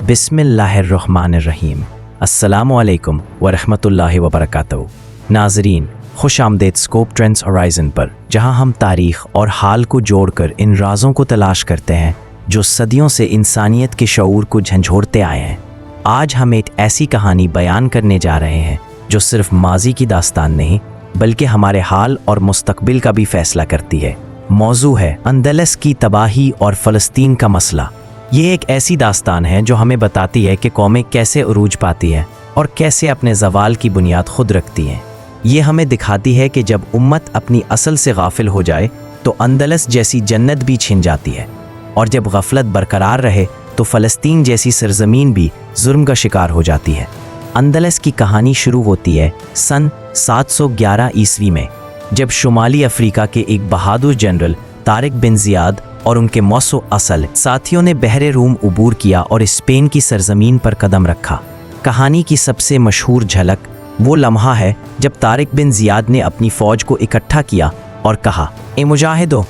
बिस्मिल्लाहिर्रहमानिर्रहीम। अस्सलामुअलैकुम वरहमतुल्लाहि वबरकातुहू। नाज़रीन, खुश आमदेद स्कोप ट्रेंड्स होराइज़न पर, जहां हम तारीख़ और हाल को जोड़कर इन राज़ों को तलाश करते हैं जो सदियों से इंसानियत के शऊर को झंझोड़ते आए हैं। आज हम एक ऐसी कहानी बयान करने जा रहे हैं जो सिर्फ माजी की दास्तान नहीं बल्कि हमारे हाल और मुस्तकबिल का भी फैसला करती है। मौजू है अंदलस की तबाही और फ़लस्तीन का मसला। ये एक ऐसी दास्तान है जो हमें बताती है कि कौमें कैसे उरूज पाती हैं और कैसे अपने ज़वाल की बुनियाद खुद रखती हैं। ये हमें दिखाती है कि जब उम्मत अपनी असल से गाफिल हो जाए तो अंदलस जैसी जन्नत भी छिन जाती है, और जब गफलत बरकरार रहे तो फ़लस्तीन जैसी सरजमीन भी जुर्म का शिकार हो जाती है। अंदलस की कहानी शुरू होती है सन 711 ईस्वी में, जब शुमाली अफ्रीका के एक बहादुर जनरल तारिक बिन ज़ियाद और उनके मौसो असल साथियों ने बहरे रूम उबूर किया और स्पेन की सरजमीन पर कदम रखा। कहानी की सबसे मशहूर झलक वो लम्हा है जब तारिक बिन ज़ियाद ने अपनी फ़ौज को इकट्ठा किया और कहा, ए मुजाहिदो,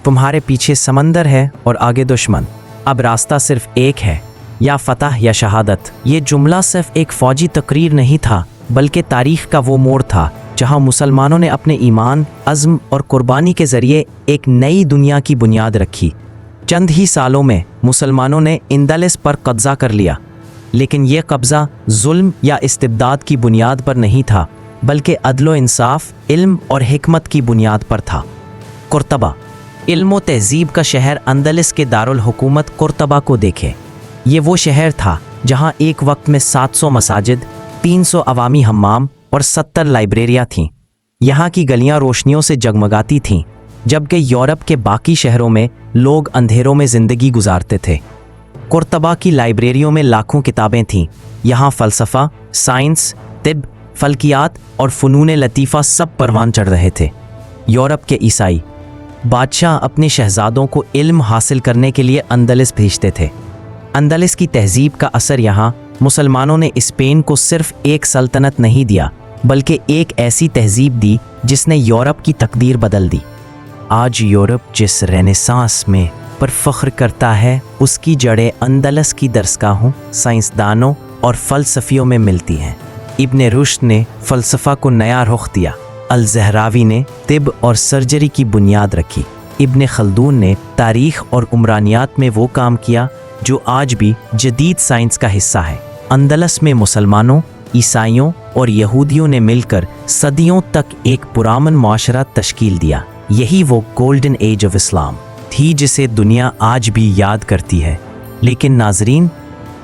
तुम्हारे पीछे समंदर है और आगे दुश्मन। अब रास्ता सिर्फ एक है, या फतह या शहादत। ये जुमला सिर्फ एक फ़ौजी तकरीर नहीं था बल्कि तारीख़ का वो मोड़ था जहां मुसलमानों ने अपने ईमान, अज़्म और कुर्बानी के ज़रिए एक नई दुनिया की बुनियाद रखी। चंद ही सालों में मुसलमानों ने अंदलस पर कब्ज़ा कर लिया, लेकिन यह कब्ज़ा जुल्म या इस्तिबदाद की बुनियाद पर नहीं था बल्कि अदलो इंसाफ, इल्म और हिकमत की बुनियाद पर था। कुर्तबा, इल्म व तहज़ीब का शहर अंदलस के दारुल हुकूमत कुर्तबा को देखें। ये वो शहर था जहां एक वक्त में 700 मसाजिद, 300 अवामी हम्माम और 70 लाइब्रेरियाँ थीं। यहाँ की गलियाँ रोशनियों से जगमगाती थीं, जबकि यूरोप के बाकी शहरों में लोग अंधेरों में ज़िंदगी गुजारते थे। कुर्तबा की लाइब्रेरियों में लाखों किताबें थीं। यहाँ फ़लसफ़ा, साइंस, तिब, फ़ल्कियात और फ़नून लतीफ़ा सब परवान चढ़ रहे थे। यूरोप के ईसाई बादशाह अपने शहज़ादों को इल्म हासिल करने के लिए अंदलस भेजते थे। अंदलस की तहज़ीब का असर यहाँ मुसलमानों ने स्पेन को सिर्फ एक सल्तनत नहीं दिया बल्कि एक ऐसी तहज़ीब दी जिसने यूरोप की तकदीर बदल दी। आज यूरोप जिस रेनेसांस में पर फ़ख्र करता है, उसकी जड़ें अंदलस की दरसगाहों, साइंसदानों और फ़लसफ़ियों में मिलती हैं। इब्न रुश्द ने फ़लसफ़ा को नया रुख दिया, अल-ज़हरावी ने तिब और सर्जरी की बुनियाद रखी, इब्न खल्दून ने तारीख़ और उमरानियात में वो काम किया जो आज भी जदीद साइंस का हिस्सा है। अंदलस में मुसलमानों, ईसाइयों और यहूदियों ने मिलकर सदियों तक एक पुरामन मुआशरा तश्कील दिया। यही वो गोल्डन एज ऑफ इस्लाम थी जिसे दुनिया आज भी याद करती है। लेकिन नाजरीन,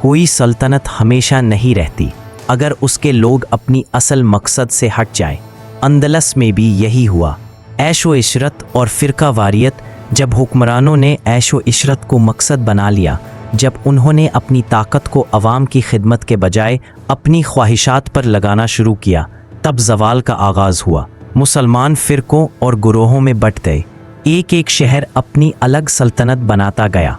कोई सल्तनत हमेशा नहीं रहती अगर उसके लोग अपनी असल मकसद से हट जाएं। अंदलस में भी यही हुआ। ऐशो इशरत और फ़िरका वारियत। जब हुक्मरानों ने ऐशो इशरत को मकसद बना लिया, जब उन्होंने अपनी ताकत को अवाम की खिदमत के बजाय अपनी ख्वाहिशात पर लगाना शुरू किया, तब ज़वाल का आगाज़ हुआ। मुसलमान फ़िरकों और गुरोहों में बट गए। एक एक शहर अपनी अलग सल्तनत बनाता गया,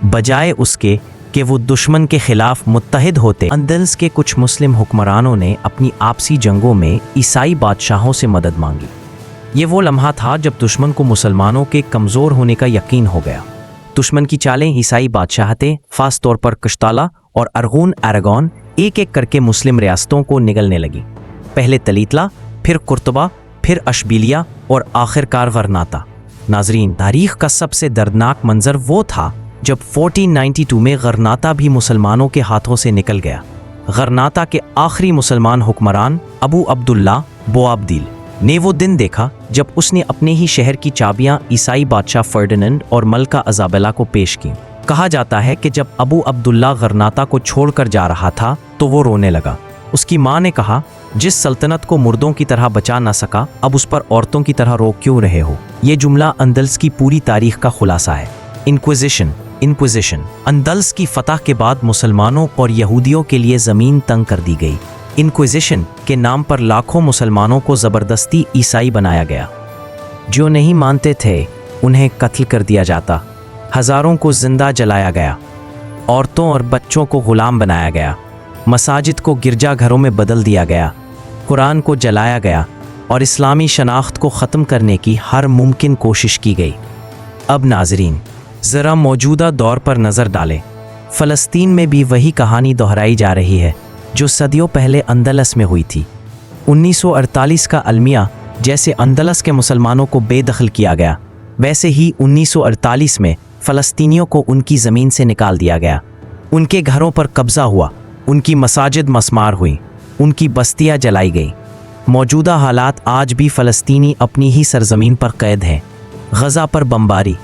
बजाय उसके कि वो दुश्मन के ख़िलाफ़ मुत्तहिद होते। अंदलस के कुछ मुस्लिम हुक्मरानों ने अपनी आपसी जंगों में ईसाई बादशाहों से मदद मांगी। ये वो लम्हा था जब दुश्मन को मुसलमानों के कमज़ोर होने का यकीन हो गया। दुश्मन की चालें ईसाई बादशाहतें, ख़ास तौर पर कश्ताला और अरगून अरागोन, एक एक करके मुस्लिम रियासतों को निगलने लगी। पहले तलीतला, फिर कुर्तबा, फिर अशबिलिया और आखिरकार गरनाता। नाजरीन, तारीख़ का सबसे दर्दनाक मंजर वो था जब 1492 में गरनाता भी मुसलमानों के हाथों से निकल गया। गरनाता के आखिरी मुसलमान हुक्मरान अबू अब्दुल्ला बोआबदील ने वो दिन देखा जब उसने अपने ही शहर की चाबियां ईसाई बादशाह फर्डिनेंड और मलका अजाबेला को पेश की। कहा जाता है कि जब अबू अब्दुल्ला गरनाता को छोड़कर जा रहा था तो वो रोने लगा। उसकी माँ ने कहा, जिस सल्तनत को मुर्दों की तरह बचा ना सका, अब उस पर औरतों की तरह रो क्यों रहे हो। ये जुमला अंदलस की पूरी तारीख का खुलासा है। इंक्विजिशन। अंदलस की फतह के बाद मुसलमानों और यहूदियों के लिए ज़मीन तंग कर दी गई। इंक्विजिशन के नाम पर लाखों मुसलमानों को ज़बरदस्ती ईसाई बनाया गया। जो नहीं मानते थे उन्हें कत्ल कर दिया जाता, हज़ारों को जिंदा जलाया गया, औरतों और बच्चों को ग़ुलाम बनाया गया, मसाजिद को गिरजा घरों में बदल दिया गया, कुरान को जलाया गया और इस्लामी शनाख्त को ख़त्म करने की हर मुमकिन कोशिश की गई। अब नाजरीन, ज़रा मौजूदा दौर पर नज़र डालें। फ़लस्तीन में भी वही कहानी दोहराई जा रही है जो सदियों पहले अंदलस में हुई थी। 1948 का अलमिया जैसे अंदलस के मुसलमानों को बेदखल किया गया, वैसे ही 1948 में फ़लस्तीनियों को उनकी ज़मीन से निकाल दिया गया। उनके घरों पर कब्ज़ा हुआ, उनकी मसाजिद मस्मार हुई, उनकी बस्तियाँ जलाई गई। मौजूदा हालात आज भी फ़लस्तीनी अपनी ही सरज़मीन पर कैद हैं। गज़ा पर बमबारी,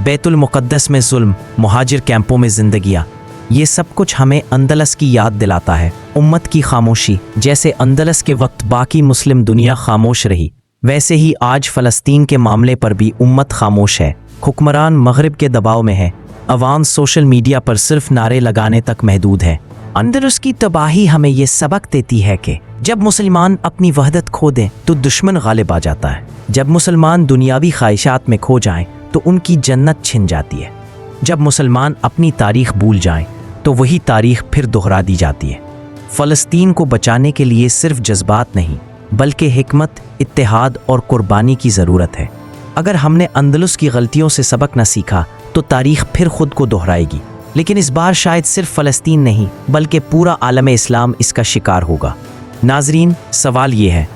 बैतुल मुक़द्दस में जुल्म, मुहाजिर कैंपों में ज़िंदगियाँ, ये सब कुछ हमें अंदलस की याद दिलाता है। उम्मत की खामोशी, जैसे अंदलस के वक्त बाकी मुस्लिम दुनिया खामोश रही, वैसे ही आज फ़लस्तीन के मामले पर भी उम्मत खामोश है। हुक्मरान मगरिब के दबाव में है, अवाम सोशल मीडिया पर सिर्फ नारे लगाने तक महदूद है। अंदलस की तबाही हमें ये सबक देती है कि जब मुसलमान अपनी वहदत खो दें तो दुश्मन गालिब आ जाता है। जब मुसलमान दुनियावी ख्वाहिशात में खो जाएं तो उनकी जन्नत छिन जाती है। जब मुसलमान अपनी तारीख भूल जाएं तो वही तारीख फिर दोहरा दी जाती है। फ़लस्तीन को बचाने के लिए सिर्फ जज्बात नहीं बल्कि हिकमत, इत्तेहाद और कुर्बानी की ज़रूरत है। अगर हमने अंदलस की गलतियों से सबक न सीखा तो तारीख फिर खुद को दोहराएगी। लेकिन इस बार शायद सिर्फ फ़लस्तीन नहीं बल्कि पूरा आलम इस्लाम इसका शिकार होगा। नाजरीन, सवाल ये है,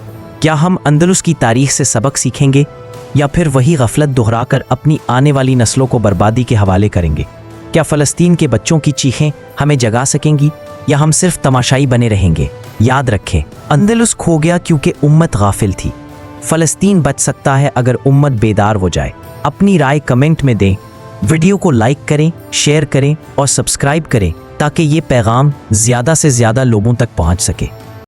क्या हम अंदलस की तारीख से सबक सीखेंगे या फिर वही गफलत दोहराकर अपनी आने वाली नस्लों को बर्बादी के हवाले करेंगे? क्या फ़लस्तीन के बच्चों की चीखें हमें जगा सकेंगी या हम सिर्फ तमाशाई बने रहेंगे? याद रखें, अंदलस खो गया क्योंकि उम्मत गाफिल थी। फ़लस्तीन बच सकता है अगर उम्मत बेदार हो जाए। अपनी राय कमेंट में दें, वीडियो को लाइक करें, शेयर करें और सब्सक्राइब करें ताकि ये पैगाम ज़्यादा से ज़्यादा लोगों तक पहुंच सके।